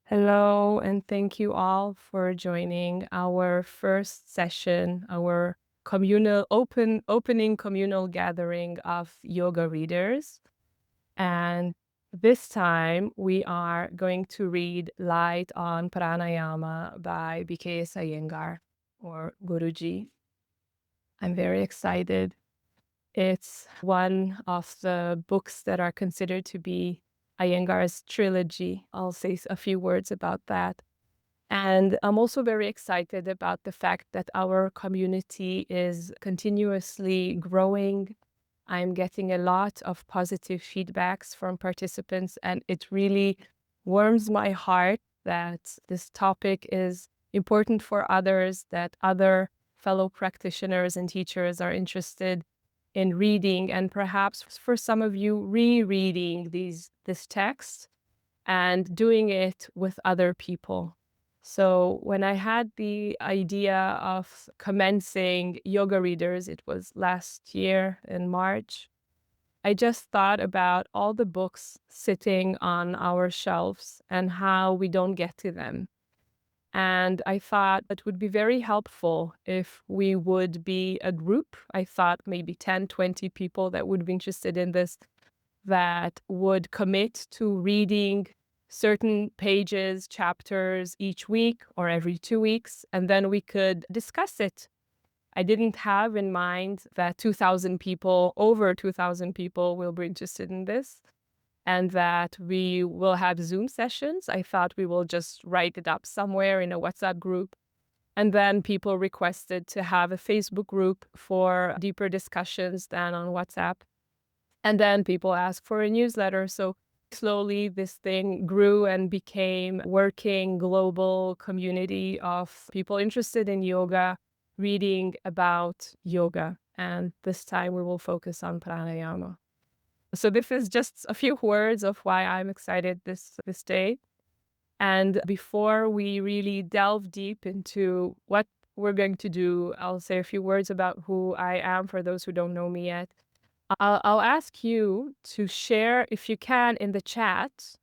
Hello, and thank you all for joining our first session, our opening communal gathering of yoga readers. And this time we are going to read Light on Pranayama by B.K.S. Iyengar, or Guruji. I'm very excited. It's one of the books that are considered to be Iyengar's trilogy. I'll say a few words about that. And I'm also very excited about the fact that our community is continuously growing. I'm getting a lot of positive feedbacks from participants, and it really warms my heart that this topic is important for others, that other fellow practitioners and teachers are interested in reading, and perhaps for some of you rereading this text and doing it with other people. So when I had the idea of commencing yoga readers, it was last year in March, I just thought about all the books sitting on our shelves and how we don't get to them. And I thought it would be very helpful if we would be a group. I thought maybe 10, 20 people that would be interested in this, that would commit to reading certain pages, chapters each week or every 2 weeks, and then we could discuss it. I didn't have in mind that 2,000 people, over 2,000 people will be interested in this, and that we will have Zoom sessions. I thought we will just write it up somewhere in a WhatsApp group. And then people requested to have a Facebook group for deeper discussions than on WhatsApp. And then people asked for a newsletter. So slowly this thing grew and became a working global community of people interested in yoga, reading about yoga. And this time we will focus on pranayama. So this is just a few words of why I'm excited this day. And before we really delve deep into what we're going to do, I'll say a few words about who I am for those who don't know me yet. I'll ask you to share, if you can, in the chat,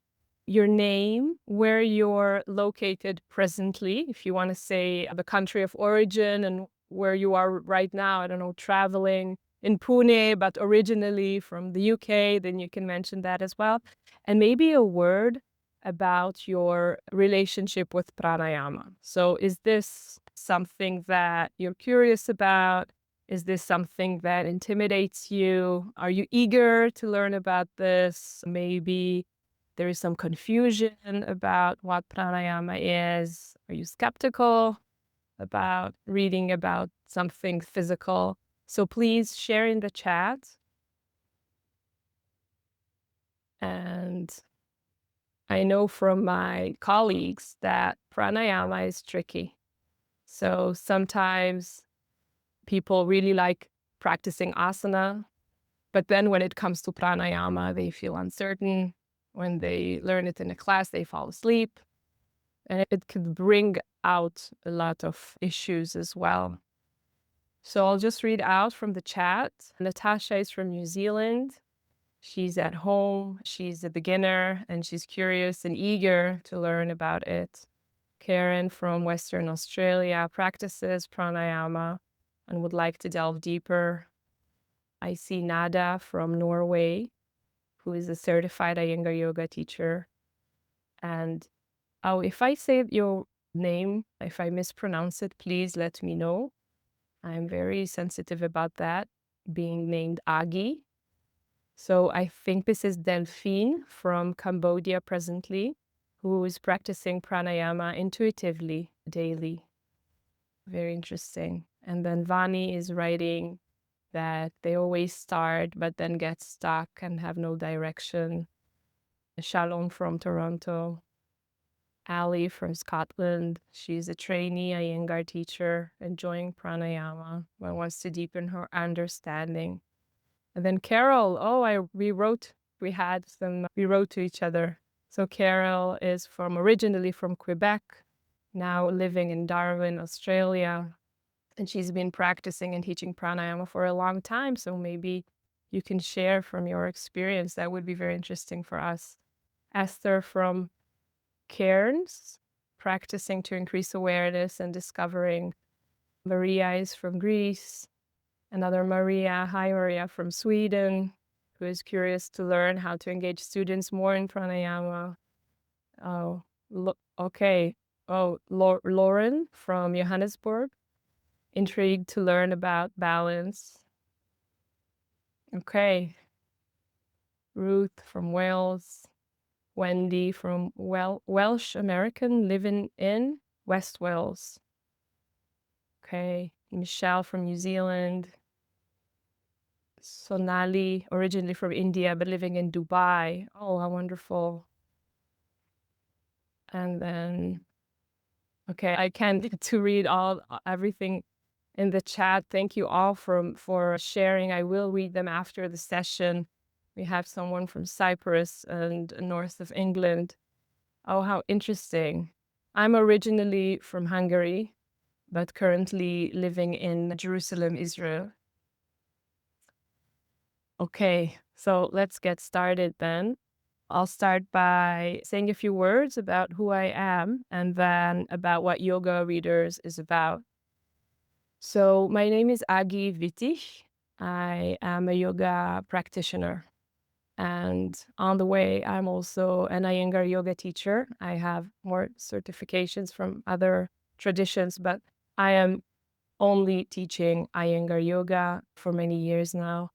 your name, where you're located presently, if you want to say the country of origin and where you are right now, I don't know, traveling in Pune, but originally from the UK, then you can mention that as well. And maybe a word about your relationship with pranayama. So is this something that you're curious about? Is this something that intimidates you? Are you eager to learn about this? Maybe there is some confusion about what pranayama is. Are you skeptical about reading about something physical? So please share in the chat. And I know from my colleagues that pranayama is tricky. So sometimes people really like practicing āsana, but then when it comes to pranayama, they feel uncertain. When they learn it in a class, they fall asleep. And it could bring out a lot of issues as well. So I'll just read out from the chat. Natasha is from New Zealand. She's at home, she's a beginner, and she's curious and eager to learn about it. Karen from Western Australia practices pranayama and would like to delve deeper. I see Nada from Norway, who is a certified Iyengar yoga teacher. And if I say your name, if I mispronounce it, please let me know. I'm very sensitive about that, being named Agi. So I think this is Delphine from Cambodia presently, who is practicing pranayama intuitively daily. Very interesting. And then Vani is writing that they always start but then get stuck and have no direction. Shalom from Toronto. Ali from Scotland. She's a trainee Iyengar teacher, enjoying pranayama, but wants to deepen her understanding. And then Carol, we wrote to each other. So Carol is originally from Quebec, now living in Darwin, Australia. And she's been practicing and teaching pranayama for a long time. So maybe you can share from your experience. That would be very interesting for us. Esther from cairns, practicing to increase awareness and discovering. Maria is from Greece. Another Maria, hi Maria, from Sweden, who is curious to learn how to engage students more in pranayama. Oh, okay. Oh, Lauren from Johannesburg, intrigued to learn about balance. Okay. Ruth from Wales. Wendy from Welsh American, living in West Wales. Okay. Michelle from New Zealand. Sonali, originally from India, but living in Dubai. Oh, how wonderful. And then, okay, I can't get to read everything in the chat. Thank you all for sharing. I will read them after the session. We have someone from Cyprus and north of England. Oh, how interesting. I'm originally from Hungary, but currently living in Jerusalem, Israel. Okay, so let's get started then. I'll start by saying a few words about who I am and then about what Yoga Readers is about. So my name is Agi Wittich. I am a yoga practitioner. And on the way, I'm also an Iyengar yoga teacher. I have more certifications from other traditions, but I am only teaching Iyengar yoga for many years now.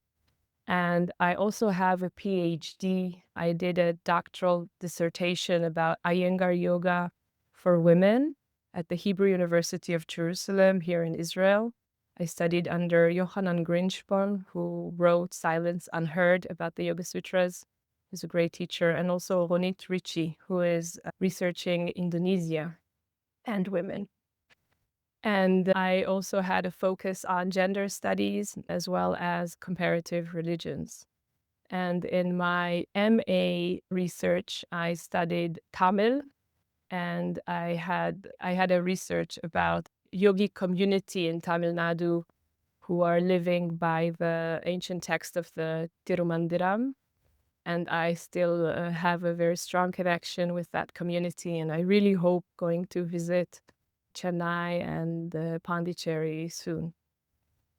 And I also have a PhD. I did a doctoral dissertation about Iyengar yoga for women at the Hebrew University of Jerusalem here in Israel. I studied under Yochanan Grinshpan, who wrote Silence Unheard about the Yoga Sutras. He's a great teacher. And also Ronit Ricci, who is researching Indonesia and women. And I also had a focus on gender studies as well as comparative religions. And in my MA research, I studied Tamil, and I had a research about yogic community in Tamil Nadu who are living by the ancient text of the Tirumandiram. And I still have a very strong connection with that community, and I really hope going to visit Chennai and Pondicherry soon.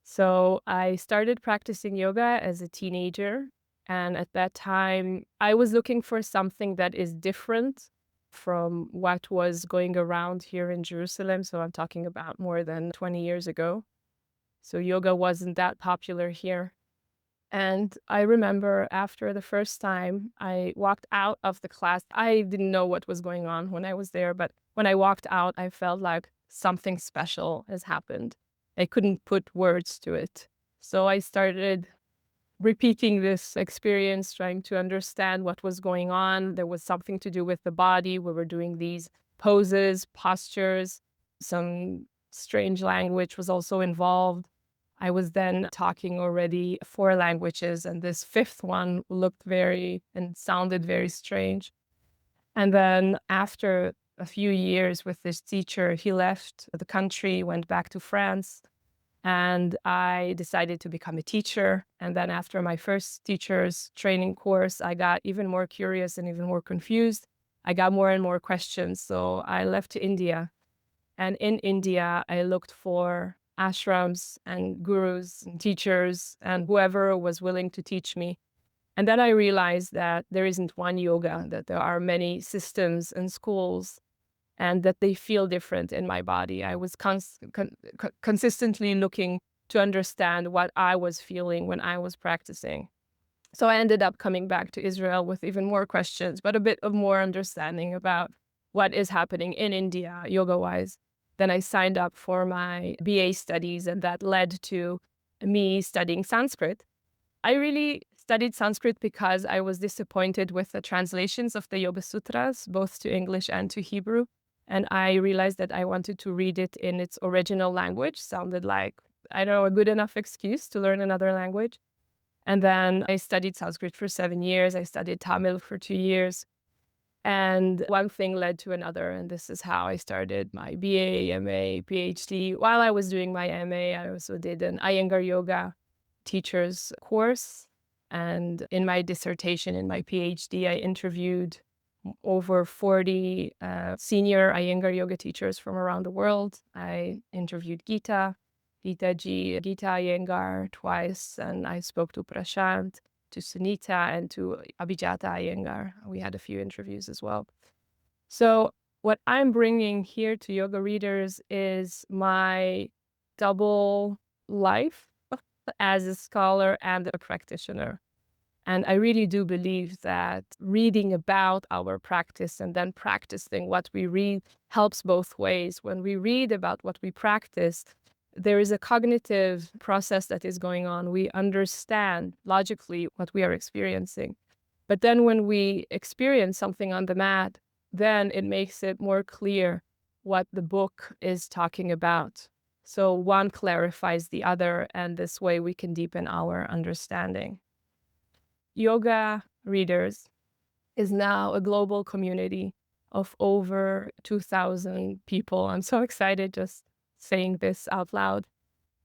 So I started practicing yoga as a teenager. And at that time, I was looking for something that is different from what was going around here in Jerusalem. So I'm talking about more than 20 years ago. So yoga wasn't that popular here. And I remember after the first time I walked out of the class, I didn't know what was going on when I was there, but when I walked out, I felt like something special has happened. I couldn't put words to it. So I started repeating this experience, trying to understand what was going on. There was something to do with the body. We were doing these poses, postures. Some strange language was also involved. I was then talking already 4 languages, and this 5th one looked very and sounded very strange. And then after a few years with this teacher, he left the country, went back to France, and I decided to become a teacher. And then after my first teacher's training course, I got even more curious and even more confused. I got more and more questions. So I left to India. And in India, I looked for ashrams and gurus and teachers and whoever was willing to teach me. And then I realized that there isn't one yoga, that there are many systems and schools, and that they feel different in my body. I was consistently looking to understand what I was feeling when I was practicing. So I ended up coming back to Israel with even more questions, but a bit of more understanding about what is happening in India, yoga-wise. Then I signed up for my BA studies, and that led to me studying Sanskrit. I really studied Sanskrit because I was disappointed with the translations of the Yoga Sutras, both to English and to Hebrew. And I realized that I wanted to read it in its original language. Sounded like, I don't know, a good enough excuse to learn another language. And then I studied Sanskrit for 7 years. I studied Tamil for 2 years. And one thing led to another. And this is how I started my BA, MA, PhD. While I was doing my MA, I also did an Iyengar yoga teacher's course. And in my dissertation, in my PhD, I interviewed over 40 senior Iyengar yoga teachers from around the world. I interviewed Gitaji, Gita Iyengar twice, and I spoke to Prashant, to Sunita, and to Abhijata Iyengar. We had a few interviews as well. So what I'm bringing here to yoga readers is my double life as a scholar and a practitioner. And I really do believe that reading about our practice and then practicing what we read helps both ways. When we read about what we practice, there is a cognitive process that is going on. We understand logically what we are experiencing. But then when we experience something on the mat, then it makes it more clear what the book is talking about. So one clarifies the other, and this way we can deepen our understanding. Yoga Readers is now a global community of over 2,000 people. I'm so excited just saying this out loud.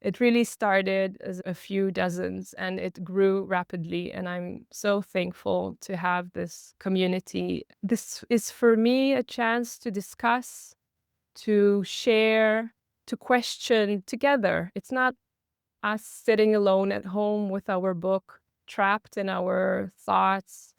It really started as a few dozens and it grew rapidly. And I'm so thankful to have this community. This is for me a chance to discuss, to share, to question together. It's not us sitting alone at home with our book, trapped in our thoughts,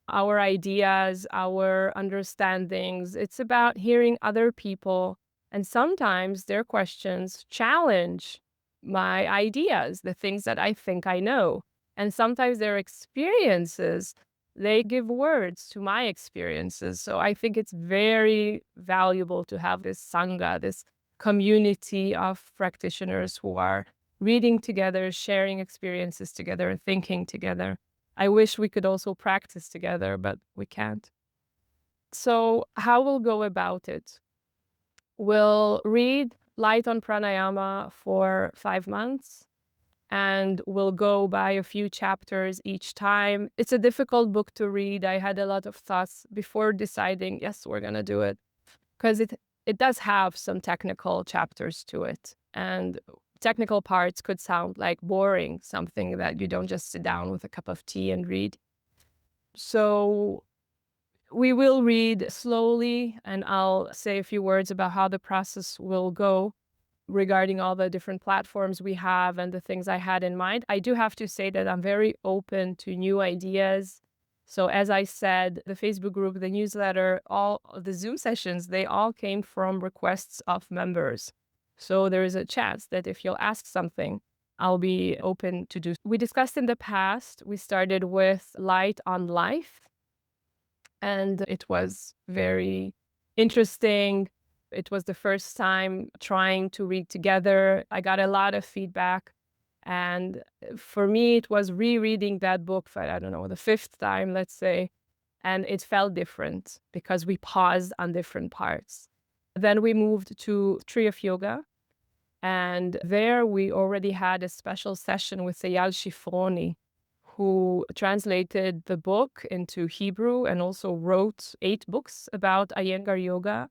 our ideas, our understandings. It's about hearing other people, and sometimes their questions challenge my ideas, the things that I think I know. And sometimes their experiences, they give words to my experiences. So I think it's very valuable to have this sangha, this community of practitioners who are reading together, sharing experiences together, thinking together. I wish we could also practice together, but we can't. So how we'll go about it? We'll read Light on Pranayama for 5 months, and we'll go by a few chapters each time. It's a difficult book to read. I had a lot of thoughts before deciding, yes, we're going to do it, because it does have some technical chapters to it. And technical parts could sound like boring, something that you don't just sit down with a cup of tea and read. So we will read slowly, and I'll say a few words about how the process will go regarding all the different platforms we have and the things I had in mind. I do have to say that I'm very open to new ideas. So as I said, the Facebook group, the newsletter, all of the Zoom sessions, they all came from requests of members. So there is a chance that if you'll ask something, I'll be open to do. We discussed in the past, we started with Light on Life, and it was very interesting. It was the first time trying to read together. I got a lot of feedback. And for me, it was rereading that book for, I don't know, the 5th time, let's say. And it felt different because we paused on different parts. Then we moved to Tree of Yoga. And there we already had a special session with Eyal Shifroni, who translated the book into Hebrew and also wrote 8 books about Iyengar yoga.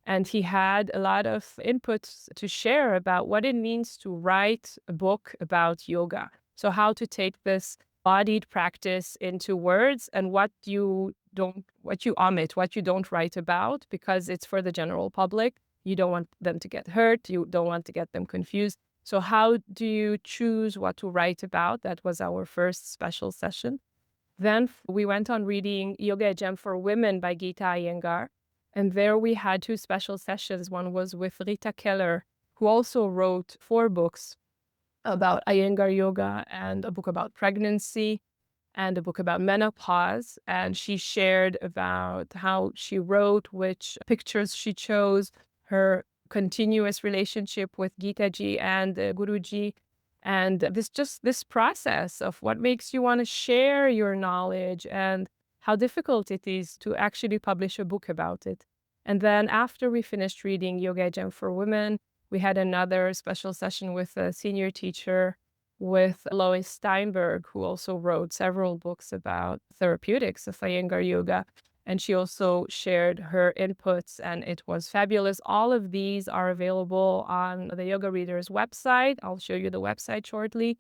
And he had a lot of inputs to share about what it means to write a book about yoga. So how to take this bodied practice into words and what you omit, what you don't write about, because it's for the general public. You don't want them to get hurt. You don't want to get them confused. So how do you choose what to write about? That was our first special session. Then we went on reading Yoga Gem for Women by Gita Iyengar. And there we had 2 special sessions. One was with Rita Keller, who also wrote 4 books about Iyengar yoga and a book about pregnancy and a book about menopause. And she shared about how she wrote, which pictures she chose, her continuous relationship with Gitaji and Guruji, and this process of what makes you want to share your knowledge and how difficult it is to actually publish a book about it. And then after we finished reading Yoga Gem for Women, we had another special session with a senior teacher, with Lois Steinberg, who also wrote several books about therapeutics of Iyengar yoga. And she also shared her inputs, and it was fabulous. All of these are available on the Yoga Readers website. I'll show you the website shortly.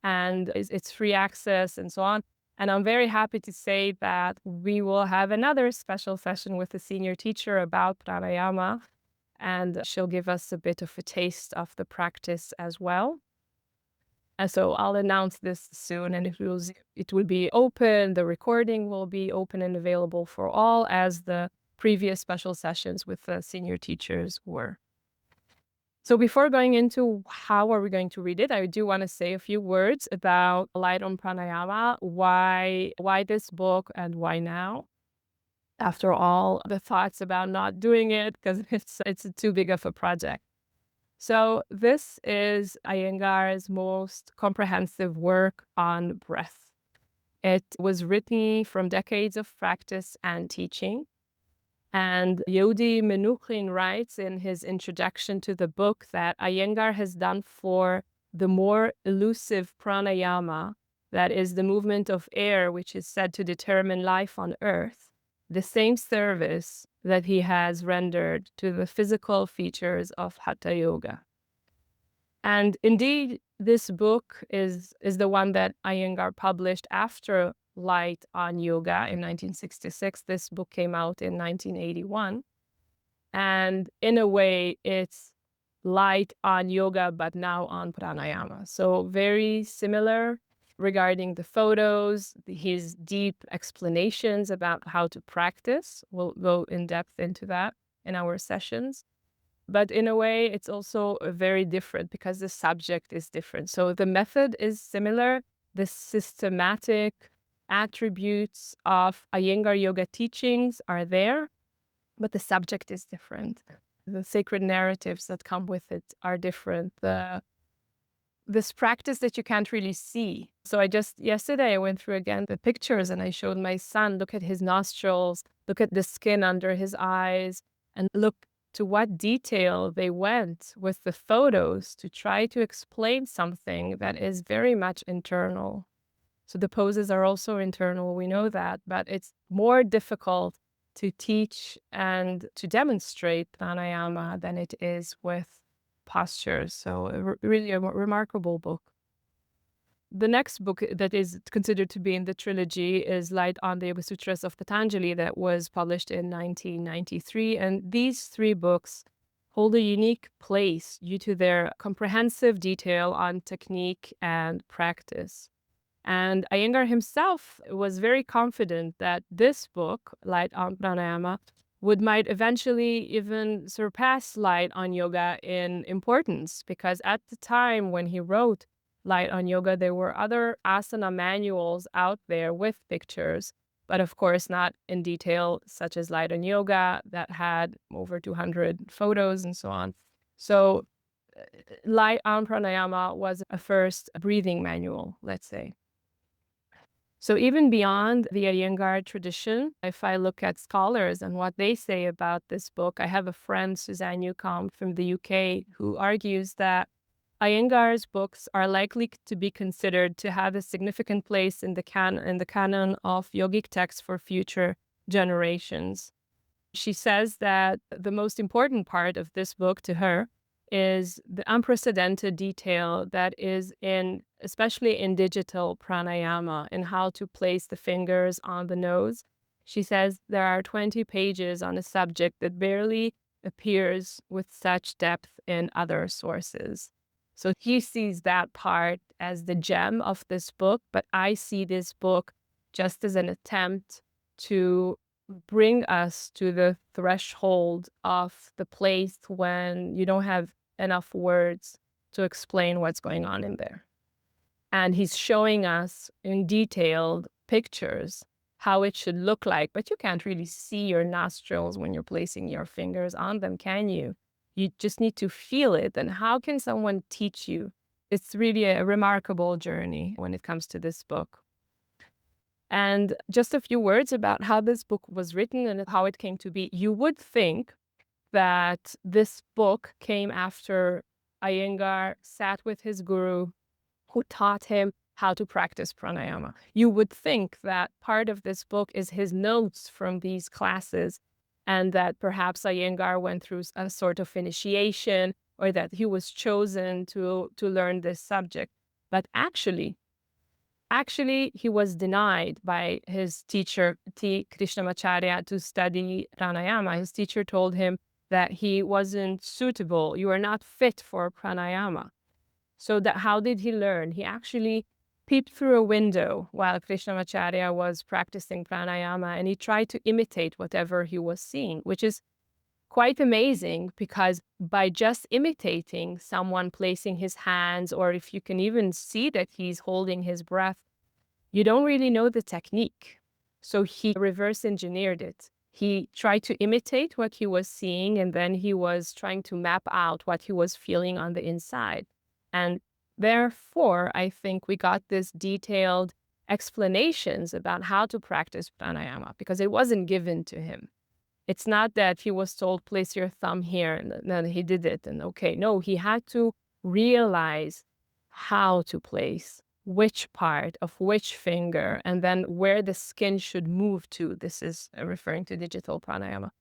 And it's free access and so on. And I'm very happy to say that we will have another special session with the senior teacher about pranayama, and she'll give us a bit of a taste of the practice as well. And so I'll announce this soon, and it will be open. The recording will be open and available for all, as the previous special sessions with the senior teachers were. So before going into how are we going to read it, I do want to say a few words about Light on Pranayama, why this book and why now. After all, the thoughts about not doing it because it's too big of a project. So this is Iyengar's most comprehensive work on breath. It was written from decades of practice and teaching. And Yodi Menuhin writes in his introduction to the book that Iyengar has done for the more elusive pranayama, that is the movement of air, which is said to determine life on earth, the same service that he has rendered to the physical features of Hatha Yoga. And indeed, this book is the one that Iyengar published after Light on Yoga in 1966. This book came out in 1981. And in a way, it's Light on Yoga, but now on pranayama. So very similar regarding the photos, his deep explanations about how to practice. We'll go in depth into that in our sessions. But in a way, it's also very different because the subject is different. So the method is similar. The systematic attributes of Iyengar yoga teachings are there, but the subject is different. The sacred narratives that come with it are different. This practice that you can't really see. So yesterday I went through again the pictures and I showed my son, look at his nostrils, look at the skin under his eyes, and look to what detail they went with the photos to try to explain something that is very much internal. So the poses are also internal, we know that, but it's more difficult to teach and to demonstrate pranayama than it is with postures. So really a remarkable book. The next book that is considered to be in the trilogy is Light on the Yoga Sutras of Patanjali, that was published in 1993. And these three books hold a unique place due to their comprehensive detail on technique and practice. And Iyengar himself was very confident that this book, Light on Pranayama, might eventually even surpass Light on Yoga in importance, because at the time when he wrote Light on Yoga, there were other asana manuals out there with pictures, but of course not in detail, such as Light on Yoga that had over 200 photos and so on. So Light on Pranayama was a first breathing manual, let's say. So even beyond the Iyengar tradition, if I look at scholars and what they say about this book, I have a friend, Suzanne Newcomb from the UK, who argues that Iyengar's books are likely to be considered to have a significant place in the canon of yogic texts for future generations. She says that the most important part of this book to her is the unprecedented detail that is especially in digital pranayama, and how to place the fingers on the nose. She says there are 20 pages on a subject that barely appears with such depth in other sources. So he sees that part as the gem of this book, but I see this book just as an attempt to bring us to the threshold of the place when you don't have enough words to explain what's going on in there. And he's showing us in detailed pictures how it should look like, but you can't really see your nostrils when you're placing your fingers on them, can you? You just need to feel it. And how can someone teach you? It's really a remarkable journey when it comes to this book. And just a few words about how this book was written and how it came to be. You would think that this book came after Iyengar sat with his guru, who taught him how to practice pranayama. You would think that part of this book is his notes from these classes, and that perhaps Iyengar went through a sort of initiation, or that he was chosen to learn this subject. But actually, Actually, he was denied by his teacher, T. Krishnamacharya, to study pranayama. His teacher told him that he wasn't suitable. You are not fit for pranayama. So that how did he learn? He actually peeped through a window while Krishnamacharya was practicing pranayama, and he tried to imitate whatever he was seeing, which is quite amazing, because by just imitating someone placing his hands, or if you can even see that he's holding his breath, you don't really know the technique. So he reverse engineered it. He tried to imitate what he was seeing, and then he was trying to map out what he was feeling on the inside. And therefore, I think we got this detailed explanations about how to practice pranayama, because it wasn't given to him. It's not that he was told, place your thumb here, and then he did it, and okay. No, he had to realize how to place which part of which finger, and then where the skin should move to. This is referring to digital pranayama.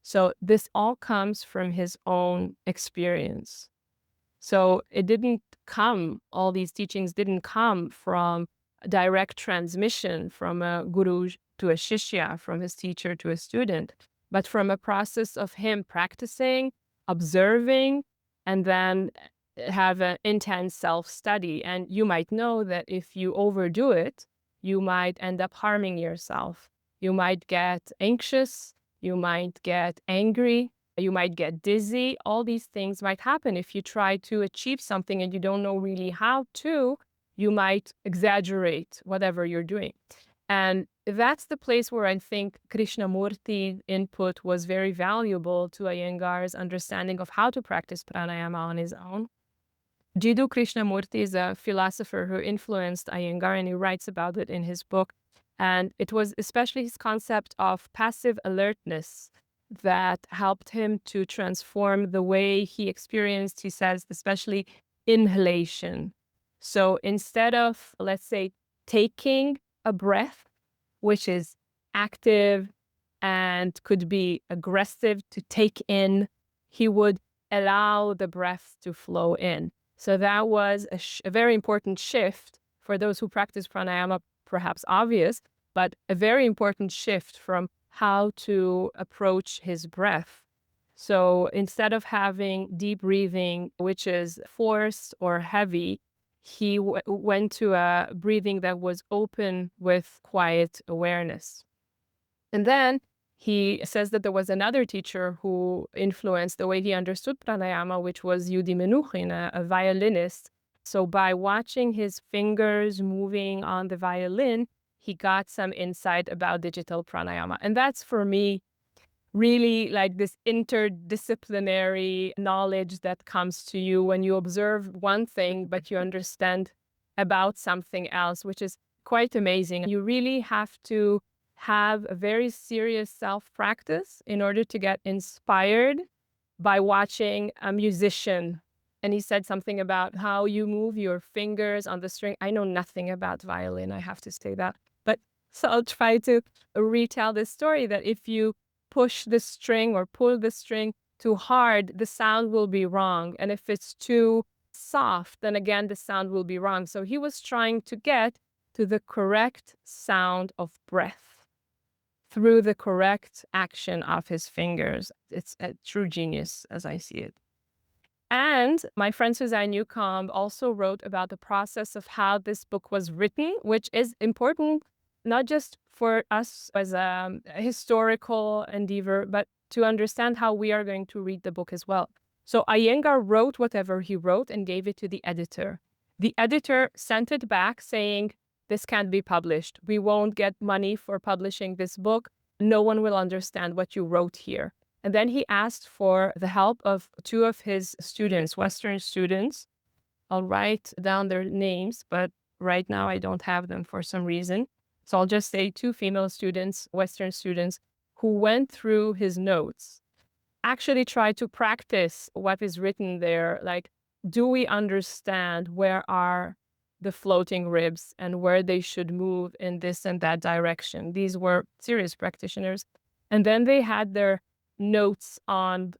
So this all comes from his own experience. So it didn't come, all these teachings didn't come from direct transmission from a guru to a shishya, from his teacher to a student, but from a process of him practicing, observing, and then have an intense self-study. And you might know that if you overdo it, you might end up harming yourself. You might get anxious, you might get angry, you might get dizzy. All these things might happen if you try to achieve something and you don't know really how to. You might exaggerate whatever you're doing. And that's the place where I think Krishnamurti's input was very valuable to Iyengar's understanding of how to practice pranayama on his own. Jiddu Krishnamurti is a philosopher who influenced Iyengar, and he writes about it in his book. And it was especially his concept of passive alertness that helped him to transform the way he experienced, he says, especially inhalation. So instead of, let's say, taking a breath, which is active and could be aggressive to take in, he would allow the breath to flow in. So that was a very important shift for those who practice pranayama, perhaps obvious, but a very important shift from how to approach his breath. So instead of having deep breathing, which is forced or heavy, he went to a breathing that was open with quiet awareness. And then he says that there was another teacher who influenced the way he understood pranayama, which was Yudi Menuhin, a violinist. So by watching his fingers moving on the violin, he got some insight about digital pranayama. And that's, for me, really like this interdisciplinary knowledge that comes to you when you observe one thing, but you understand about something else, which is quite amazing. You really have to have a very serious self-practice in order to get inspired by watching a musician. And he said something about how you move your fingers on the string. I know nothing about violin, I have to say that. But so I'll try to retell this story that if you push the string or pull the string too hard, the sound will be wrong. And if it's too soft, then again, the sound will be wrong. So he was trying to get to the correct sound of breath through the correct action of his fingers. It's a true genius as I see it. And my friend Suzanne Newcomb also wrote about the process of how this book was written, which is important not just for us as a historical endeavor, but to understand how we are going to read the book as well. So Iyengar wrote whatever he wrote and gave it to the editor. The editor sent it back saying, this can't be published. We won't get money for publishing this book. No one will understand what you wrote here. And then he asked for the help of two of his students, Western students. I'll write down their names, but right now I don't have them for some reason. So I'll just say two female students, Western students, who went through his notes, actually tried to practice what is written there. Like, do we understand where are the floating ribs and where they should move in this and that direction? These were serious practitioners. And then they had their notes on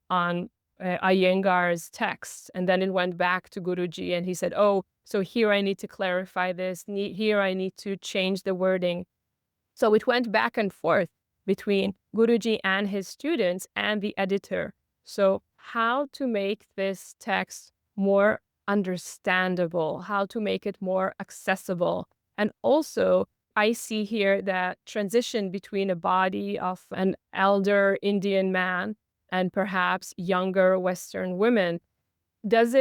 Iyengar's text. And then it went back to Guruji and he said, oh, So here I need to clarify this. Here I need to change the wording. So it went back and forth between Guruji and his students and the editor. So how to make this text more understandable, how to make it more accessible. And also, I see here that transition between a body of an elder Indian man and perhaps younger Western women. Does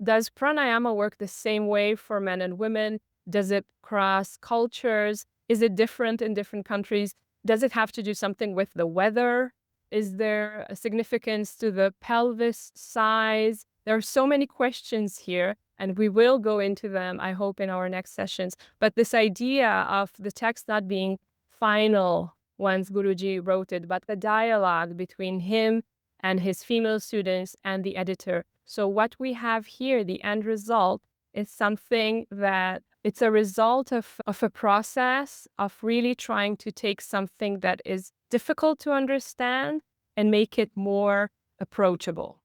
pranayama work the same way for men and women? Does it cross cultures? Is it different in different countries? Does it have to do something with the weather? Is there a significance to the pelvis size? There are so many questions here, and we will go into them, I hope, in our next sessions. But this idea of the text not being final once Guruji wrote it, but the dialogue between him and his female students and the editor. So what we have here, the end result, is something that it's a result of a process of really trying to take something that is difficult to understand and make it more approachable.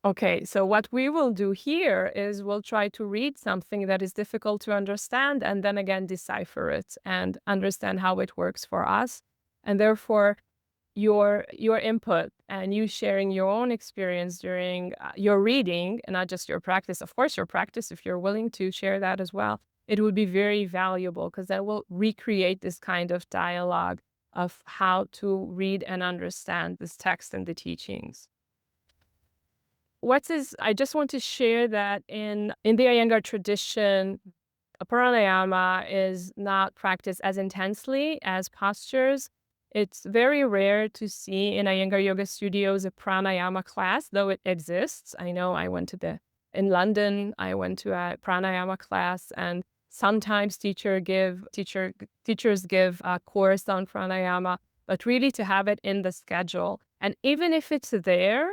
Okay, so what we will do here is we'll try to read something that is difficult to understand and then again decipher it and understand how it works for us. And therefore, your input and you sharing your own experience during your reading and not just your practice. Of course, your practice, if you're willing to share that as well, it would be very valuable because that will recreate this kind of dialogue of how to read and understand this text and the teachings. I just want to share that in the Iyengar tradition, pranayama is not practiced as intensely as postures. It's very rare to see in Iyengar yoga studios a pranayama class, though it exists. I know in London, I went to a pranayama class, and sometimes teachers give a course on pranayama, but really to have it in the schedule. And even if it's there,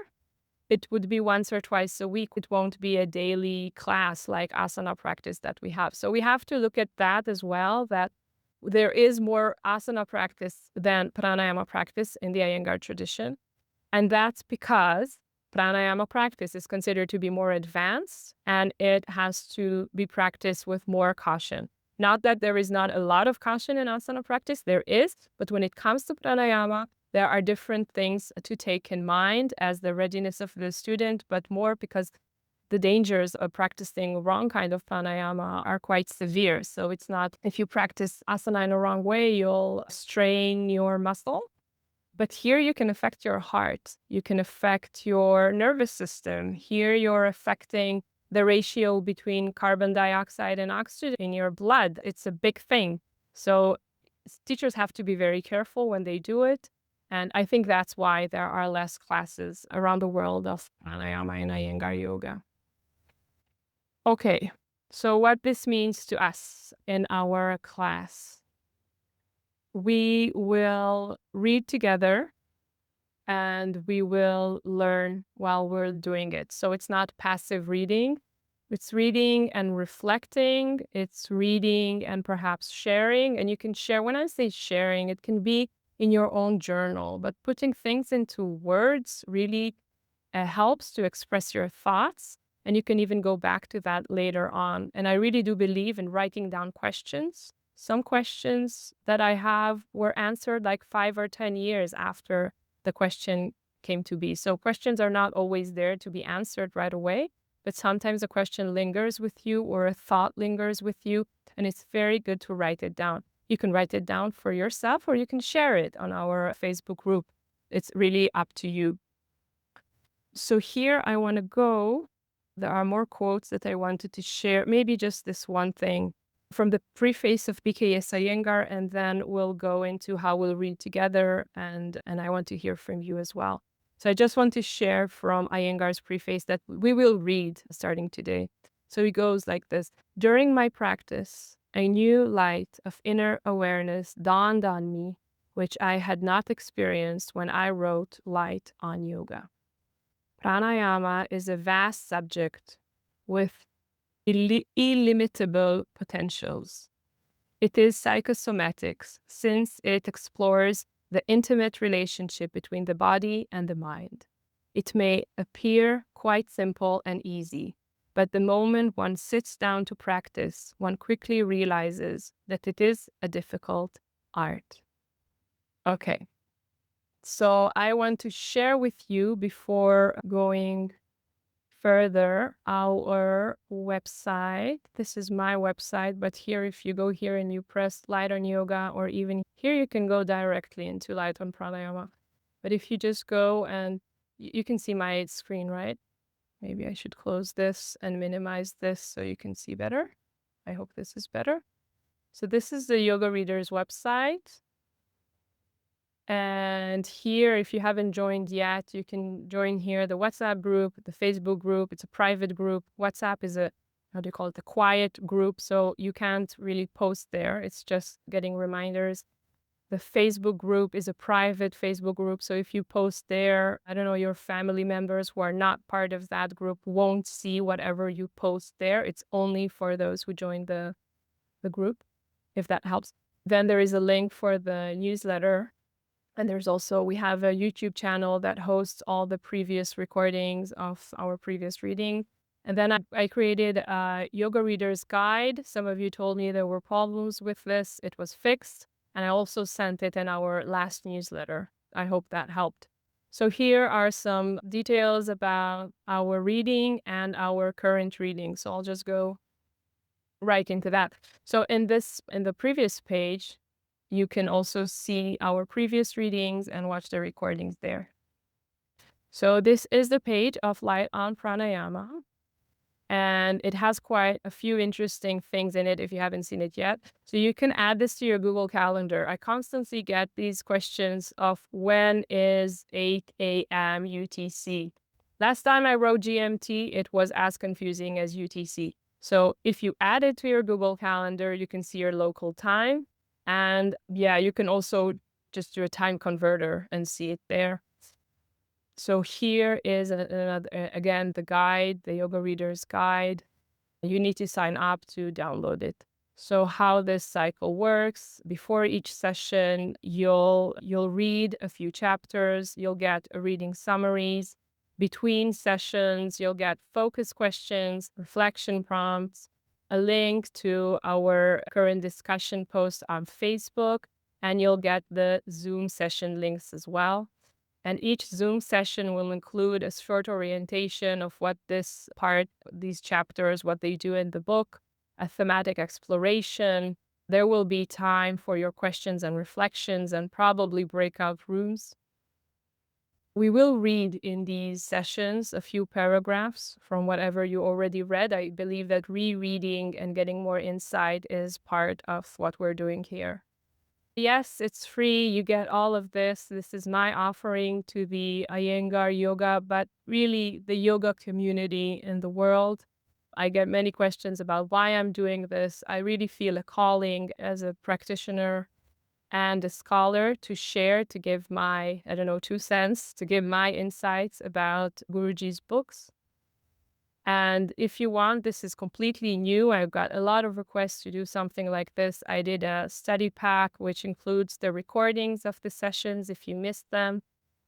it would be once or twice a week. It won't be a daily class like asana practice that we have. So we have to look at that as well, that there is more asana practice than pranayama practice in the Iyengar tradition. And that's because pranayama practice is considered to be more advanced and it has to be practiced with more caution. Not that there is not a lot of caution in asana practice, there is, but when it comes to pranayama, there are different things to take in mind as the readiness of the student, but more because the dangers of practicing wrong kind of pranayama are quite severe. So it's not, if you practice asana in a wrong way, you'll strain your muscle. But here you can affect your heart. You can affect your nervous system. Here you're affecting the ratio between carbon dioxide and oxygen in your blood. It's a big thing. So teachers have to be very careful when they do it. And I think that's why there are less classes around the world of pranayama and Iyengar yoga. Okay, so what this means to us in our class. We will read together and we will learn while we're doing it. So it's not passive reading. It's reading and reflecting. It's reading and perhaps sharing. And you can share, when I say sharing, it can be in your own journal, but putting things into words really helps to express your thoughts. And you can even go back to that later on. And I really do believe in writing down questions. Some questions that I have were answered like 5 or 10 years after the question came to be. So questions are not always there to be answered right away, but sometimes a question lingers with you or a thought lingers with you, and it's very good to write it down. You can write it down for yourself or you can share it on our Facebook group. It's really up to you. So here I want to go. There are more quotes that I wanted to share, maybe just this one thing from the preface of B.K.S. Iyengar, and then we'll go into how we'll read together, and I want to hear from you as well. So I just want to share from Iyengar's preface that we will read starting today. So it goes like this. During my practice, a new light of inner awareness dawned on me, which I had not experienced when I wrote Light on Yoga. Pranayama is a vast subject with illimitable potentials. It is psychosomatics, since it explores the intimate relationship between the body and the mind. It may appear quite simple and easy, But the moment one sits down to practice, one quickly realizes that it is a difficult art. Okay. So I want to share with you, before going further, our website. This is my website, but here, if you go here and you press Light on Yoga, or even here, you can go directly into Light on Pranayama. But if you just go and you can see my screen, right? Maybe I should close this and minimize this so you can see better. I hope this is better. So this is the Yoga Readers website. And here, if you haven't joined yet, you can join here the WhatsApp group, the Facebook group. It's a private group. WhatsApp is a, how do you call it, a quiet group. So you can't really post there. It's just getting reminders. The Facebook group is a private Facebook group. So if you post there, I don't know, your family members who are not part of that group won't see whatever you post there. It's only for those who join the group, if that helps. Then there is a link for the newsletter. And there's also, we have a YouTube channel that hosts all the previous recordings of our previous reading. And then I created a Yoga Reader's Guide. Some of you told me there were problems with this. It was fixed. And I also sent it in our last newsletter. I hope that helped. So here are some details about our reading and our current reading. So I'll just go right into that. So in the previous page, you can also see our previous readings and watch the recordings there. So this is the page of Light on Pranayama. And it has quite a few interesting things in it if you haven't seen it yet. So you can add this to your Google Calendar. I constantly get these questions of when is 8 a.m. UTC. Last time I wrote GMT, it was as confusing as UTC. So if you add it to your Google Calendar, you can see your local time. And yeah, you can also just do a time converter and see it there. So here is another, again, the guide, the Yoga Reader's Guide. You need to sign up to download it. So how this cycle works: before each session, you'll read a few chapters, you'll get a reading summaries. Between sessions, you'll get focus questions, reflection prompts, a link to our current discussion post on Facebook, and you'll get the Zoom session links as well. And each Zoom session will include a short orientation of what this part, these chapters, what they do in the book, a thematic exploration. There will be time for your questions and reflections and probably breakout rooms. We will read in these sessions a few paragraphs from whatever you already read. I believe that rereading and getting more insight is part of what we're doing here. Yes, it's free. You get all of this. This is my offering to the Iyengar yoga, but really the yoga community in the world. I get many questions about why I'm doing this. I really feel a calling as a practitioner and a scholar to share, to give my, 2 cents, to give my insights about Guruji's books. And if you want, this is completely new. I've got a lot of requests to do something like this. I did a study pack, which includes the recordings of the sessions if you missed them.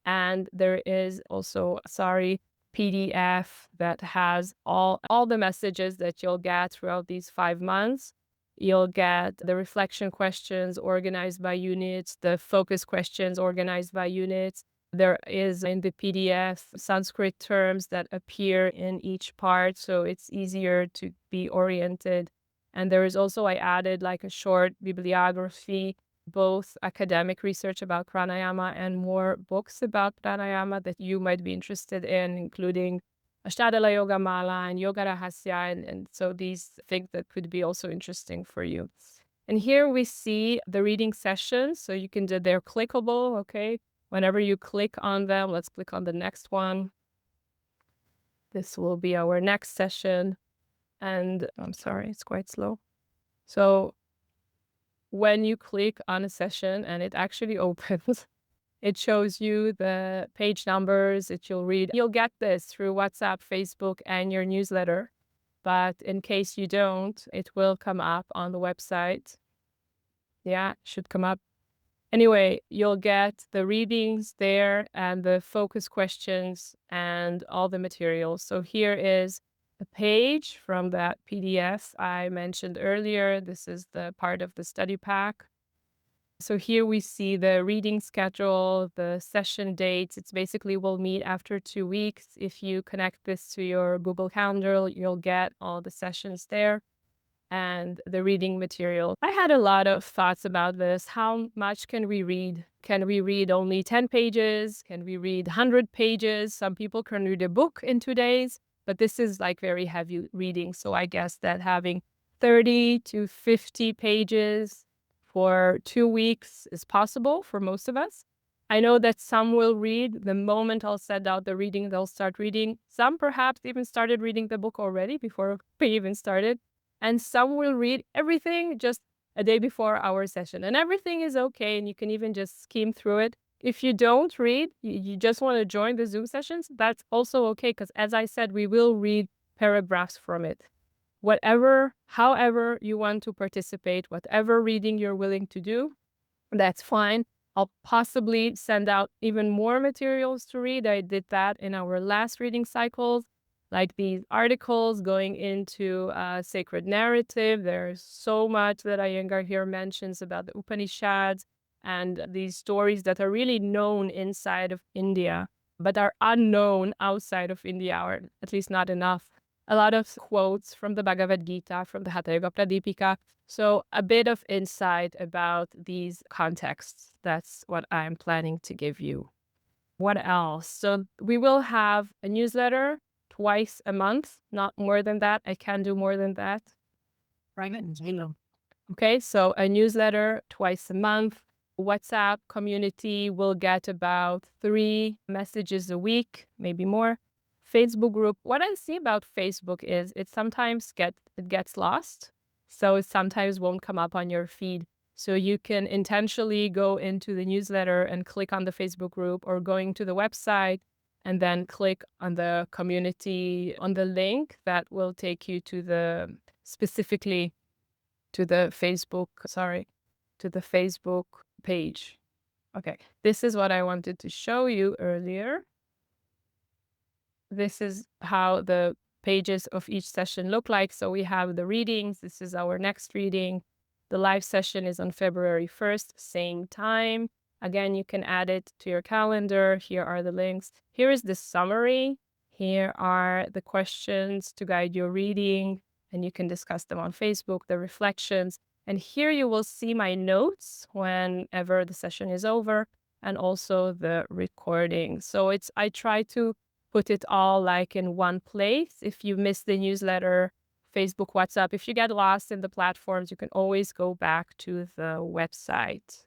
And there is also, PDF that has all the messages that you'll get throughout these 5 months. You'll get the reflection questions organized by units, the focus questions organized by units. There is in the PDF Sanskrit terms that appear in each part, so it's easier to be oriented. And there is also, I added like a short bibliography, both academic research about pranayama and more books about pranayama that you might be interested in, including Ashtadala Yoga Mala and Yoga Rahasya, and so these things that could be also interesting for you. And here we see the reading sessions, so you can do, they're clickable, okay? Whenever you click on them, let's click on the next one. This will be our next session. And I'm sorry, it's quite slow. So when you click on a session and it actually opens, it shows you the page numbers that you'll read. You'll get this through WhatsApp, Facebook, and your newsletter. But in case you don't, it will come up on the website. Yeah, it should come up. Anyway, you'll get the readings there and the focus questions and all the materials. So here is a page from that PDF I mentioned earlier. This is the part of the study pack. So here we see the reading schedule, the session dates. It's basically we'll meet after 2 weeks. If you connect this to your Google Calendar, you'll get all the sessions there and the reading material. I had a lot of thoughts about this. How much can we read? Can we read only 10 pages? Can we read 100 pages? Some people can read a book in 2 days, but this is like very heavy reading. So I guess that having 30 to 50 pages for 2 weeks is possible for most of us. I know that some will read the moment I'll set out the reading, they'll start reading. Some perhaps even started reading the book already before we even started. And some will read everything just a day before our session. And everything is okay. And you can even just skim through it. If you don't read, you just want to join the Zoom sessions, that's also okay. Because as I said, we will read paragraphs from it. However you want to participate, whatever reading you're willing to do, that's fine. I'll possibly send out even more materials to read. I did that in our last reading cycles, like these articles going into sacred narrative. There's so much that Iyengar here mentions about the Upanishads and these stories that are really known inside of India, but are unknown outside of India, or at least not enough. A lot of quotes from the Bhagavad Gita, from the Hatha Yoga Pradipika. So a bit of insight about these contexts. That's what I'm planning to give you. What else? So we will have a newsletter twice a month, not more than that. I can do more than that. Okay, so a newsletter twice a month. WhatsApp community will get about 3 messages a week, maybe more. Facebook group. What I see about Facebook is it sometimes gets lost. So it sometimes won't come up on your feed. So you can intentionally go into the newsletter and click on the Facebook group, or going to the website and then click on the community, on the link that will take you to the specifically to the Facebook page. Okay, this is what I wanted to show you earlier. This is how the pages of each session look like. So we have the readings. This is our next reading. The live session is on February 1st, same time. Again, you can add it to your calendar. Here are the links. Here is the summary. Here are the questions to guide your reading, and you can discuss them on Facebook, the reflections. And here you will see my notes whenever the session is over, and also the recording. So I try to put it all like in one place. If you miss the newsletter, Facebook, WhatsApp, if you get lost in the platforms, you can always go back to the website.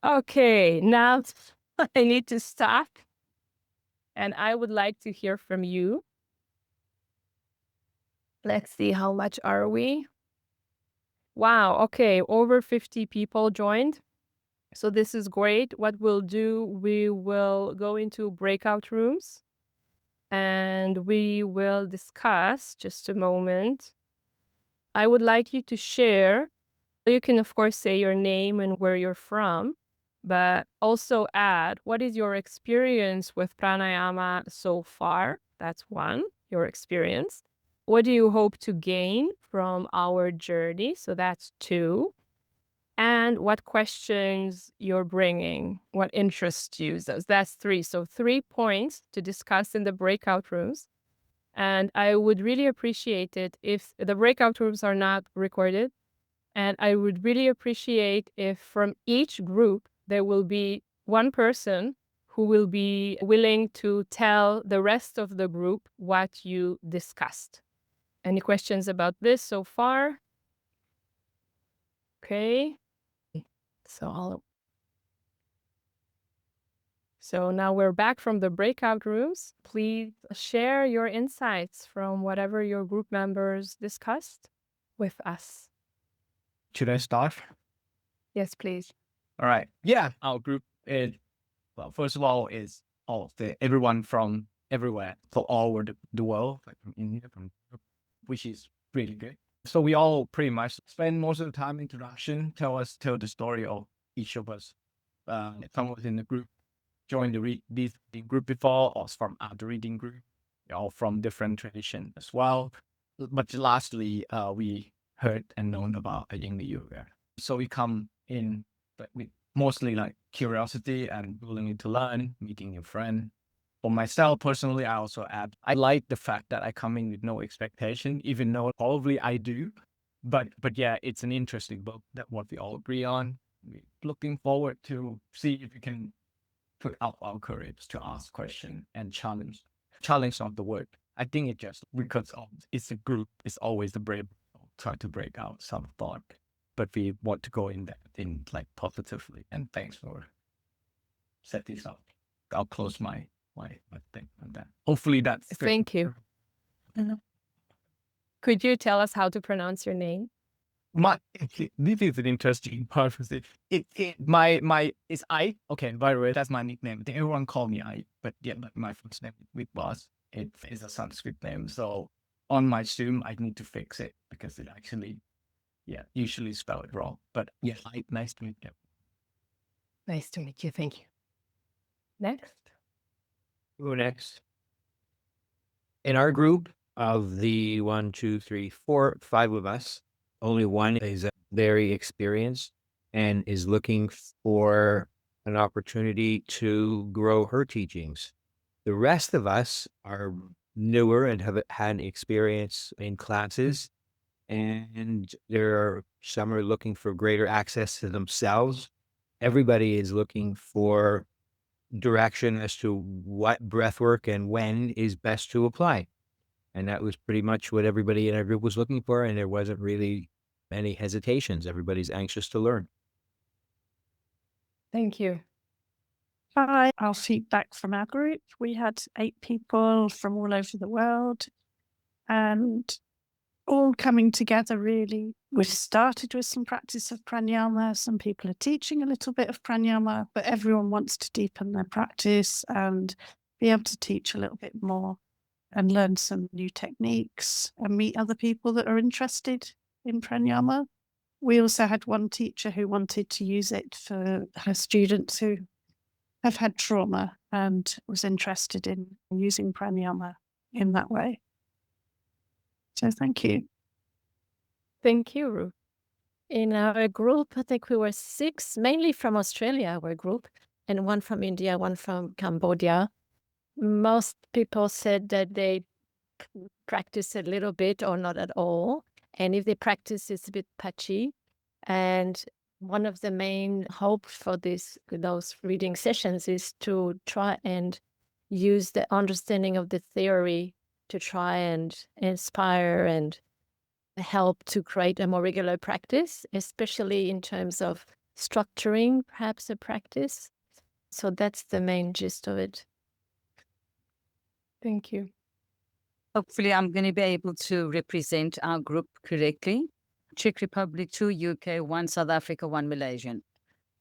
Okay, now I need to stop. And I would like to hear from you. Let's see, how much are we? Wow, okay, over 50 people joined. So this is great. What we'll do, we will go into breakout rooms and we will discuss, just a moment. I would like you to share. You can, of course, say your name and where you're from, but also add what is your experience with pranayama so far? That's one, your experience. What do you hope to gain from our journey? So that's 2. And what questions you're bringing, what interests you. That's 3. So 3 points to discuss in the breakout rooms. And I would really appreciate it if the breakout rooms are not recorded. And I would really appreciate if from each group, there will be one person who will be willing to tell the rest of the group what you discussed. Any questions about this so far? Okay. So now we're back from the breakout rooms. Please share your insights from whatever your group members discussed with us. Should I start? Yes, please. All right. Yeah, our group is, well, first of all, is everyone from everywhere, so all over the world, like from India, which is really good. So we all pretty much spend most of the time introduction, tell the story of each of us. Some was in the group, joined the reading group before, or from the reading group. all from different traditions as well. But lastly, we heard and known about Iyengar yoga. So we come in with mostly like curiosity and willing to learn, meeting new friends. For myself personally, I also add, I like the fact that I come in with no expectation, even though probably I do. But yeah, it's an interesting book that what we all agree on. We're looking forward to see if we can put out our courage to ask questions and challenge. Challenge not the word. I think it just because it's a group, it's always the brave try to break out some thought. But we want to go in that in like positively. And thanks for set this up. I'll close my thing on that. Hopefully that's good. Thank you. Could you tell us how to pronounce your name? This is an interesting part of it. My is I. Okay, by the way, that's my nickname. Everyone call me I, but yeah, but my first name with was it is a Sanskrit name. So on my Zoom, I need to fix it because it actually, usually spell it wrong. But yeah, nice to meet you. Nice to meet you. Thank you. Next. Who next? In our group of the 1, 2, 3, 4, 5 of us, only one is very experienced and is looking for an opportunity to grow her teachings. The rest of us are newer and have had experience in classes, and some are looking for greater access to themselves. Everybody is looking for direction as to what breath work and when is best to apply. And that was pretty much what everybody in our group was looking for. And there wasn't really any hesitations. Everybody's anxious to learn. Thank you. Hi, our feedback from our group. We had 8 people from all over the world and all coming together really. We started with some practice of pranayama. Some people are teaching a little bit of pranayama, but everyone wants to deepen their practice and be able to teach a little bit more and learn some new techniques and meet other people that are interested in pranayama. We also had one teacher who wanted to use it for her students who have had trauma and was interested in using pranayama in that way. So thank you. Thank you, Ruth. In our group, I think we were 6, mainly from Australia, our group, and 1 from India, 1 from Cambodia. Most people said that they practice a little bit or not at all. And if they practice, it's a bit patchy. And one of the main hopes for those reading sessions is to try and use the understanding of the theory to try and inspire and help to create a more regular practice, especially in terms of structuring perhaps a practice. So that's the main gist of it. Thank you. Hopefully I'm going to be able to represent our group correctly. Czech Republic 2, UK 1, South Africa 1, Malaysian.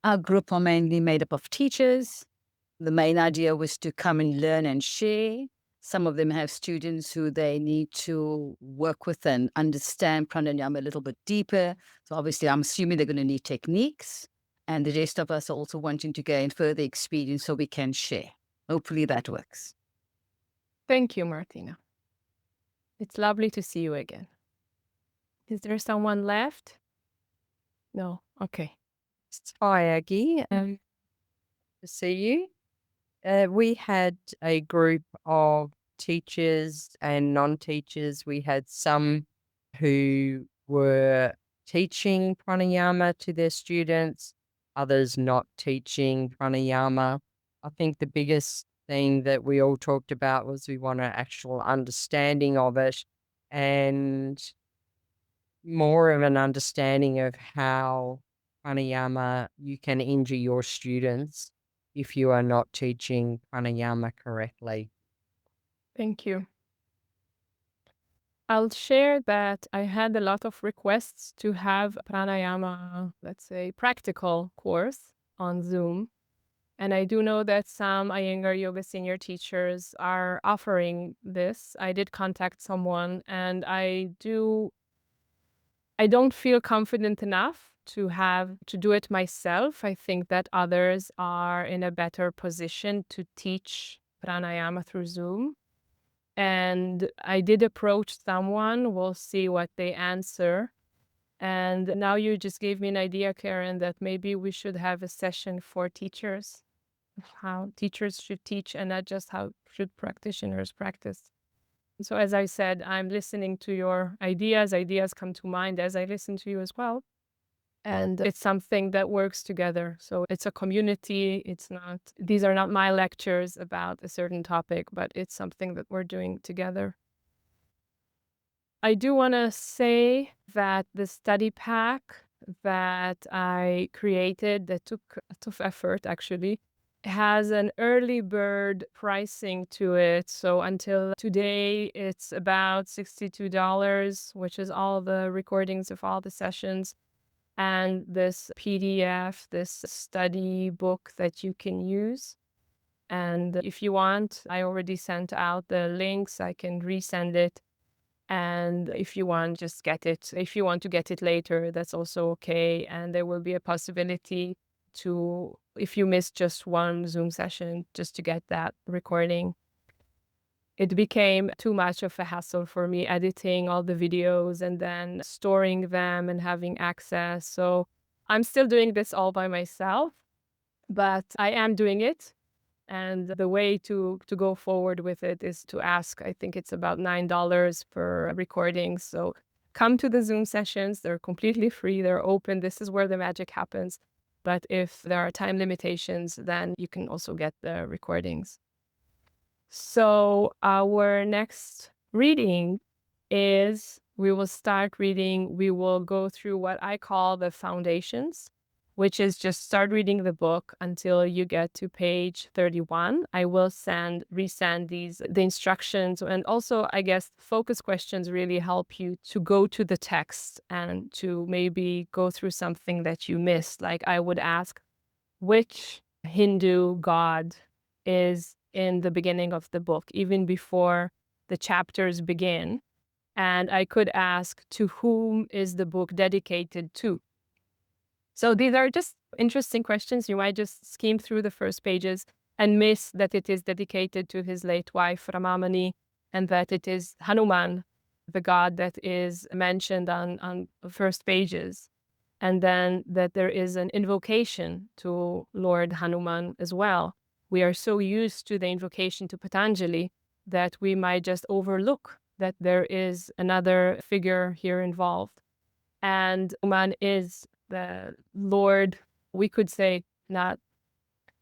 Our group are mainly made up of teachers. The main idea was to come and learn and share. Some of them have students who they need to work with and understand pranayama a little bit deeper. So obviously I'm assuming they're going to need techniques. And the rest of us are also wanting to gain further experience so we can share. Hopefully that works. Thank you, Martina. It's lovely to see you again. Is there someone left? No? Okay. Hi, Agi. To see you. We had a group of teachers and non-teachers. We had some who were teaching pranayama to their students, others not teaching pranayama. I think the biggest thing that we all talked about was we want an actual understanding of it and more of an understanding of how pranayama you can injure your students if you are not teaching pranayama correctly. Thank you. I'll share that I had a lot of requests to have pranayama, let's say, practical course on Zoom. And I do know that some Iyengar yoga senior teachers are offering this. I did contact someone and I don't feel confident enough to do it myself. I think that others are in a better position to teach pranayama through Zoom. And I did approach someone. We'll see what they answer. And now you just gave me an idea, Karen, that maybe we should have a session for teachers, of how teachers should teach and not just how should practitioners practice. So as I said, I'm listening to your ideas. Ideas come to mind as I listen to you as well. And it's something that works together. So it's a community. These are not my lectures about a certain topic, but it's something that we're doing together. I do want to say that the study pack that I created, that took a lot of effort actually, has an early bird pricing to it. So until today, it's about $62, which is all the recordings of all the sessions. And this PDF, this study book that you can use. And if you want, I already sent out the links. I can resend it. And if you want, just get it. If you want to get it later, that's also okay. And there will be a possibility to, if you miss just one Zoom session, just to get that recording. It became too much of a hassle for me editing all the videos and then storing them and having access. So I'm still doing this all by myself, but I am doing it. And the way to go forward with it is to ask. I think it's about $9 per recording. So come to the Zoom sessions. They're completely free. They're open. This is where the magic happens. But if there are time limitations, then you can also get the recordings. So our next reading is, we will go through what I call the foundations, which is just start reading the book until you get to page 31. I will resend the instructions, and also I guess focus questions really help you to go to the text and to maybe go through something that you missed. Like I would ask, which Hindu god is in the beginning of the book, even before the chapters begin? And I could ask, to whom is the book dedicated to? So these are just interesting questions. You might just skim through the first pages and miss that it is dedicated to his late wife, Ramamani, and that it is Hanuman, the god that is mentioned on the first pages. And then that there is an invocation to Lord Hanuman as well. We are so used to the invocation to Patanjali that we might just overlook that there is another figure here involved. And Hanuman is the Lord, we could say,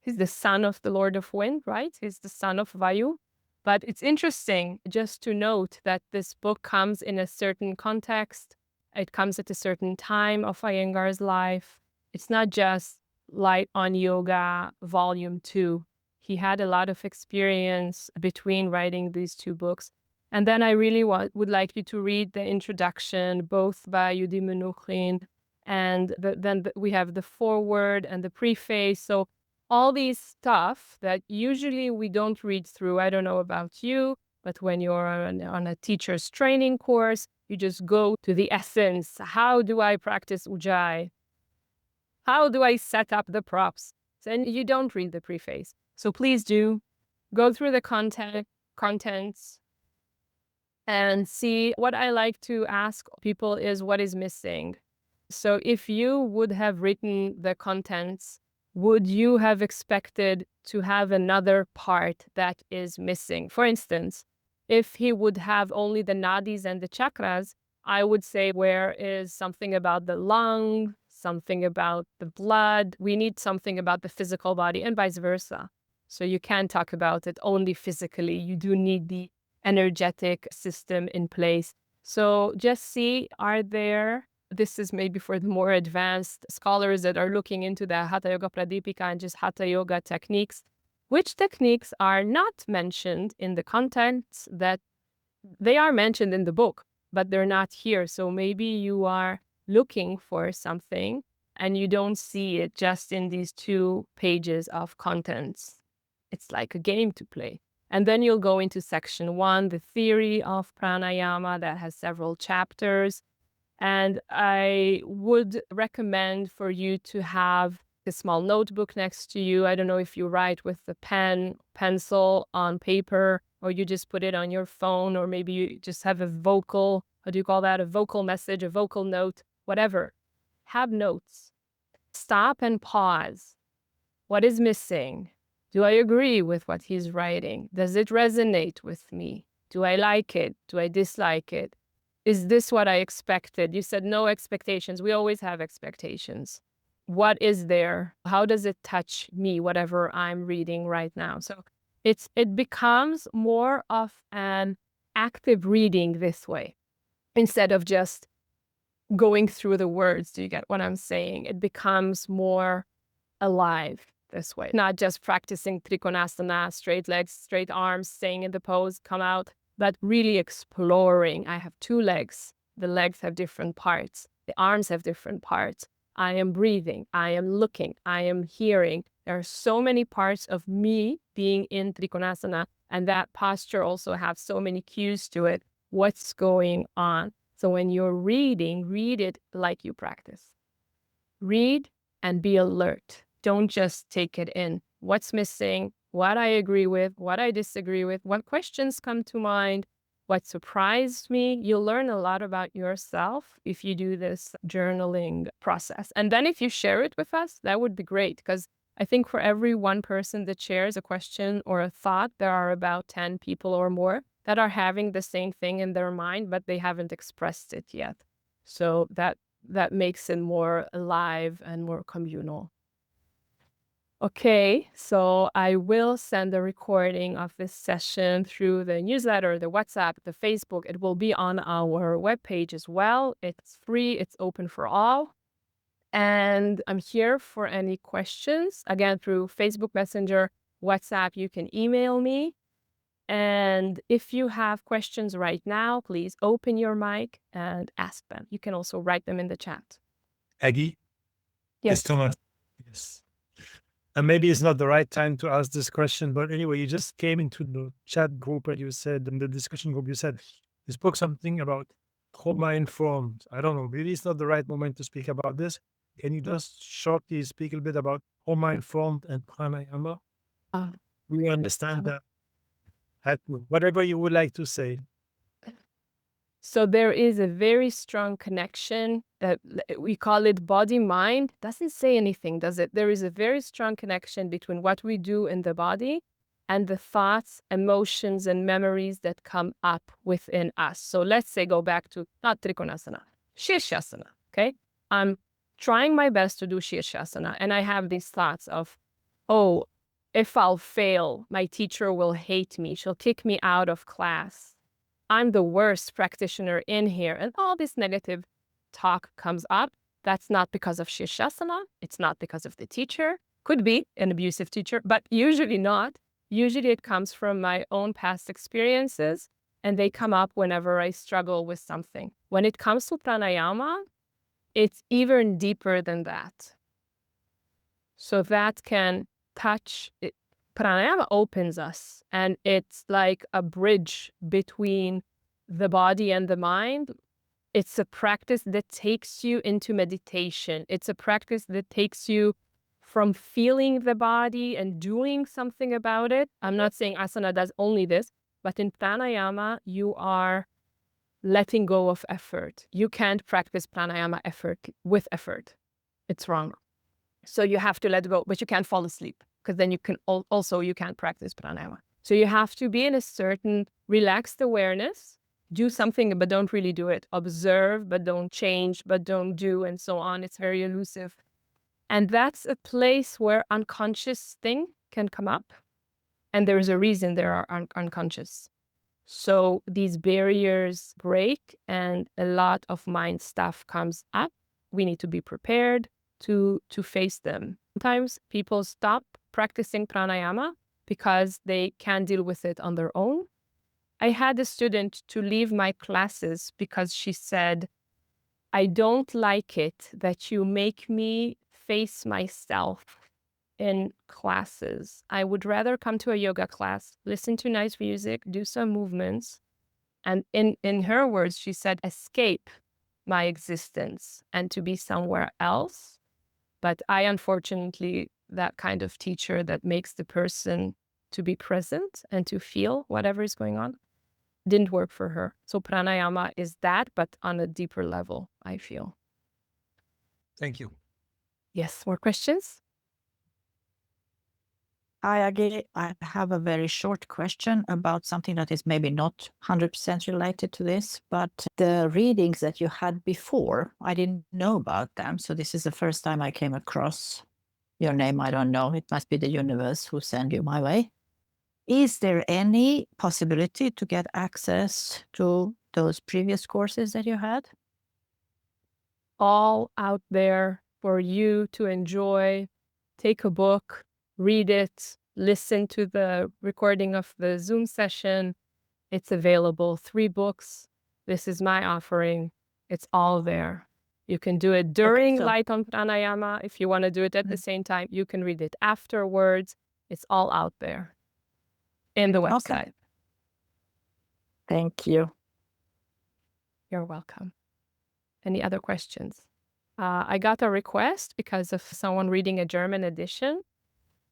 he's the son of the Lord of Wind, right? He's the son of Vayu. But it's interesting just to note that this book comes in a certain context. It comes at a certain time of Iyengar's life. It's not just Light on Yoga, Volume 2. He had a lot of experience between writing these two books. And then I really would like you to read the introduction, both by Yehudi Menuhin, and then we have the foreword and the preface. So all these stuff that usually we don't read through. I don't know about you, but when you're on a teacher's training course, you just go to the essence. How do I practice Ujjayi? How do I set up the props? And you don't read the preface. So please do go through the contents and see. What I like to ask people is, what is missing? So if you would have written the contents, would you have expected to have another part that is missing? For instance, if he would have only the nadis and the chakras, I would say, where is something about the lung, something about the blood? We need something about the physical body, and vice versa. So you can't talk about it only physically. You do need the energetic system in place. So just see, this is maybe for the more advanced scholars that are looking into the Hatha Yoga Pradipika and just Hatha Yoga techniques, which techniques are not mentioned in the contents, that they are mentioned in the book, but they're not here. So maybe you are looking for something and you don't see it just in these 2 pages of contents. It's like a game to play. And then you'll go into section 1, the theory of pranayama, that has several chapters. And I would recommend for you to have a small notebook next to you. I don't know if you write with the pencil on paper, or you just put it on your phone, or maybe you just have a vocal, how do you call that? A vocal message, a vocal note, whatever. Have notes. Stop and pause. What is missing? Do I agree with what he's writing? Does it resonate with me? Do I like it? Do I dislike it? Is this what I expected? You said no expectations. We always have expectations. What is there? How does it touch me, whatever I'm reading right now? So it becomes more of an active reading this way, instead of just going through the words. Do you get what I'm saying? It becomes more alive this way. Not just practicing trikonasana, straight legs, straight arms, staying in the pose, come out, but really exploring. I have 2 legs. The legs have different parts. The arms have different parts. I am breathing. I am looking. I am hearing. There are so many parts of me being in trikonasana, and that posture also has so many cues to it. What's going on? So when you're reading, read it like you practice. Read and be alert. Don't just take it in. What's missing? What I agree with? What I disagree with? What questions come to mind? What surprised me? You'll learn a lot about yourself if you do this journaling process. And then if you share it with us, that would be great, because I think for every one person that shares a question or a thought, there are about 10 people or more that are having the same thing in their mind, but they haven't expressed it yet. So that makes it more alive and more communal. Okay, so I will send a recording of this session through the newsletter, the WhatsApp, the Facebook. It will be on our webpage as well. It's free, it's open for all. And I'm here for any questions. Again, through Facebook Messenger, WhatsApp, you can email me. And if you have questions right now, please open your mic and ask them. You can also write them in the chat. Agi? Yes. Thomas. Yes. And maybe it's not the right time to ask this question, but anyway, you just came into the chat group and you said, in the discussion group, you said, you spoke something about trauma-informed. I don't know, maybe it's not the right moment to speak about this. Can you just shortly speak a bit about trauma-informed and pranayama? We understand that. Whatever you would like to say. So there is a very strong connection that we call it body-mind. Doesn't say anything, does it? There is a very strong connection between what we do in the body and the thoughts, emotions, and memories that come up within us. So let's say go back to not trikonasana, shirshasana, okay? I'm trying my best to do shirshasana, and I have these thoughts of, oh, if I'll fail, my teacher will hate me. She'll kick me out of class. I'm the worst practitioner in here. And all this negative talk comes up. That's not because of shirshasana. It's not because of the teacher. Could be an abusive teacher, but usually not. Usually it comes from my own past experiences, and they come up whenever I struggle with something. When it comes to pranayama, it's even deeper than that. So that can touch it. Pranayama opens us, and it's like a bridge between the body and the mind. It's a practice that takes you into meditation. It's a practice that takes you from feeling the body and doing something about it. I'm not saying asana does only this, but in pranayama, you are letting go of effort. You can't practice pranayama with effort. It's wrong. So you have to let go, but you can't fall asleep, because then you can you can't practice pranayama. So you have to be in a certain relaxed awareness, do something, but don't really do it. Observe, but don't change, but don't do, and so on. It's very elusive. And that's a place where unconscious thing can come up. And there's a reason there are unconscious. So these barriers break, and a lot of mind stuff comes up. We need to be prepared to face them. Sometimes people stop practicing pranayama because they can't deal with it on their own. I had a student to leave my classes because she said, I don't like it that you make me face myself in classes. I would rather come to a yoga class, listen to nice music, do some movements. And in her words, she said, escape my existence and to be somewhere else. But I, unfortunately, that kind of teacher that makes the person to be present and to feel whatever is going on, didn't work for her. So pranayama is that, but on a deeper level, I feel. Thank you. Yes, more questions? Hi, Agi. I have a very short question about something that is maybe not 100% related to this, but the readings that you had before, I didn't know about them. So this is the first time I came across your name. I don't know. It must be the universe who sent you my way. Is there any possibility to get access to those previous courses that you had? All out there for you to enjoy. Take a book, read it, listen to the recording of the Zoom session. It's available. 3 books. This is my offering. It's all there. You can do it during Light on Pranayama. If you want to do it at the same time, you can read it afterwards. It's all out there in the website. Okay. Thank you. You're welcome. Any other questions? I got a request because of someone reading a German edition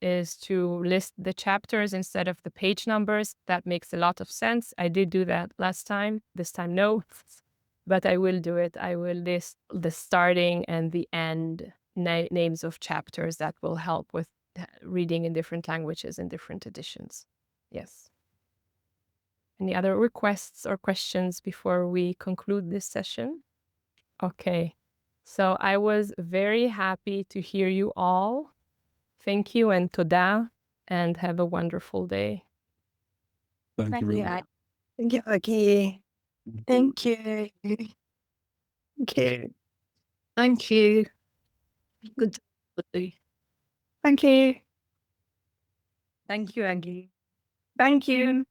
is to list the chapters instead of the page numbers. That makes a lot of sense. I did do that last time. This time, no. But I will do it. I will list the starting and the end names of chapters that will help with reading in different languages in different editions. Yes. Any other requests or questions before we conclude this session? Okay. So I was very happy to hear you all. Thank you and toda, and have a wonderful day. Thank you. Really. Thank you, Agi. Thank you. Okay. Thank you. Good. Thank you. Thank you, Agi. Thank you.